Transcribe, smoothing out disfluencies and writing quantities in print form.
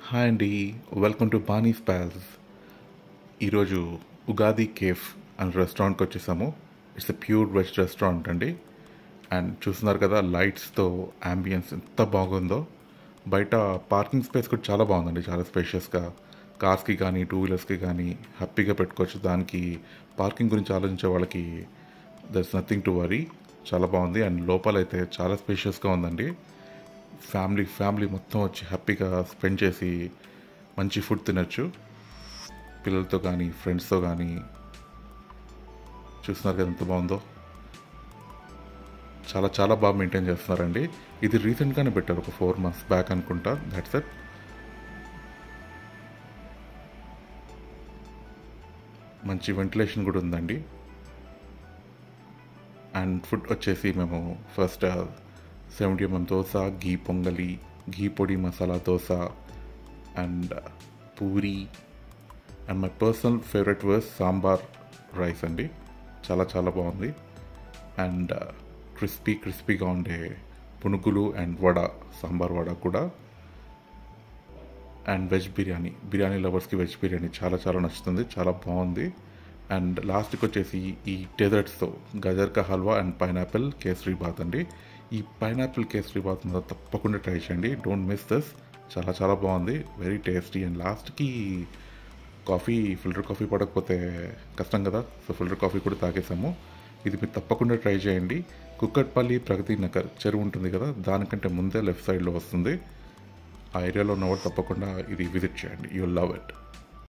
Hi అండి, welcome to బానీస్ ప్యాల్స్. ఈరోజు Ugadi cafe అనే రెస్టారెంట్కి వచ్చేసాము. It's a pure veg restaurant అండి. అండ్ చూస్తున్నారు కదా, లైట్స్తో అంబియన్స్ ఎంత బాగుందో. బయట పార్కింగ్ స్పేస్ కూడా చాలా బాగుందండి, చాలా స్పేషియస్గా. కార్స్కి కానీ టూ వీలర్స్కి కానీ హ్యాపీగా పెట్టుకోవచ్చు. దానికి పార్కింగ్ గురించి ఆలోచించే వాళ్ళకి దర్స్ నథింగ్ టు వరీ. చాలా బాగుంది. అండ్ లోపలైతే చాలా స్పేషియస్గా ఉందండి. ఫ్యామిలీ మొత్తం వచ్చి హ్యాపీగా స్పెండ్ చేసి మంచి ఫుడ్ తినచ్చు, పిల్లలతో కానీ ఫ్రెండ్స్తో కానీ. చూస్తున్నారు కదా ఎంత బాగుందో. చాలా చాలా బాగా మెయింటైన్ చేస్తున్నారండి. ఇది రీసెంట్గానే పెట్టారు, ఒక 4 months బ్యాక్ అనుకుంటా. That's it. మంచి వెంటిలేషన్ కూడా ఉందండి. అండ్ ఫుడ్ వచ్చేసి మేము ఫస్ట్ 70 mm దోశ, ఘీ పొంగలి, ఘీ పొడి masala dosa and puri. And my personal favourite was sambar rice అండి. చాలా చాలా బాగుంది. అండ్ క్రిస్పీగా ఉండే పునుగులు అండ్ వడ, సాంబార్ వడ కూడా. అండ్ వెజ్ బిర్యానీ లవర్స్కి వెజ్ బిర్యానీ చాలా చాలా నచ్చుతుంది, చాలా బాగుంది. అండ్ లాస్ట్కి వచ్చేసి ఈ డెజర్ట్స్తో గజర్ కా హల్వా అండ్ పైనాపిల్ కేసరీ బాత్ అండి. ఈ పైనాపిల్ కేసరీ బాత్ మీద తప్పకుండా ట్రై చేయండి, డోంట్ మిస్ దిస్. చాలా చాలా బాగుంది, వెరీ టేస్టీ. అండ్ లాస్ట్కి ఫిల్టర్ కాఫీ పడకపోతే కష్టం కదా, సో ఫిల్టర్ కాఫీ కూడా తాగేసాము. ఇది మీరు తప్పకుండా ట్రై చేయండి. కుక్కట్పల్లి ప్రగతి నగర్ చెరువు ఉంటుంది కదా, దానికంటే ముందే లెఫ్ట్ సైడ్లో వస్తుంది. ఆ ఏరియాలో ఉన్నవాడు తప్పకుండా ఇది విజిట్ చేయండి, యూ విల్ లవ్ ఇట్.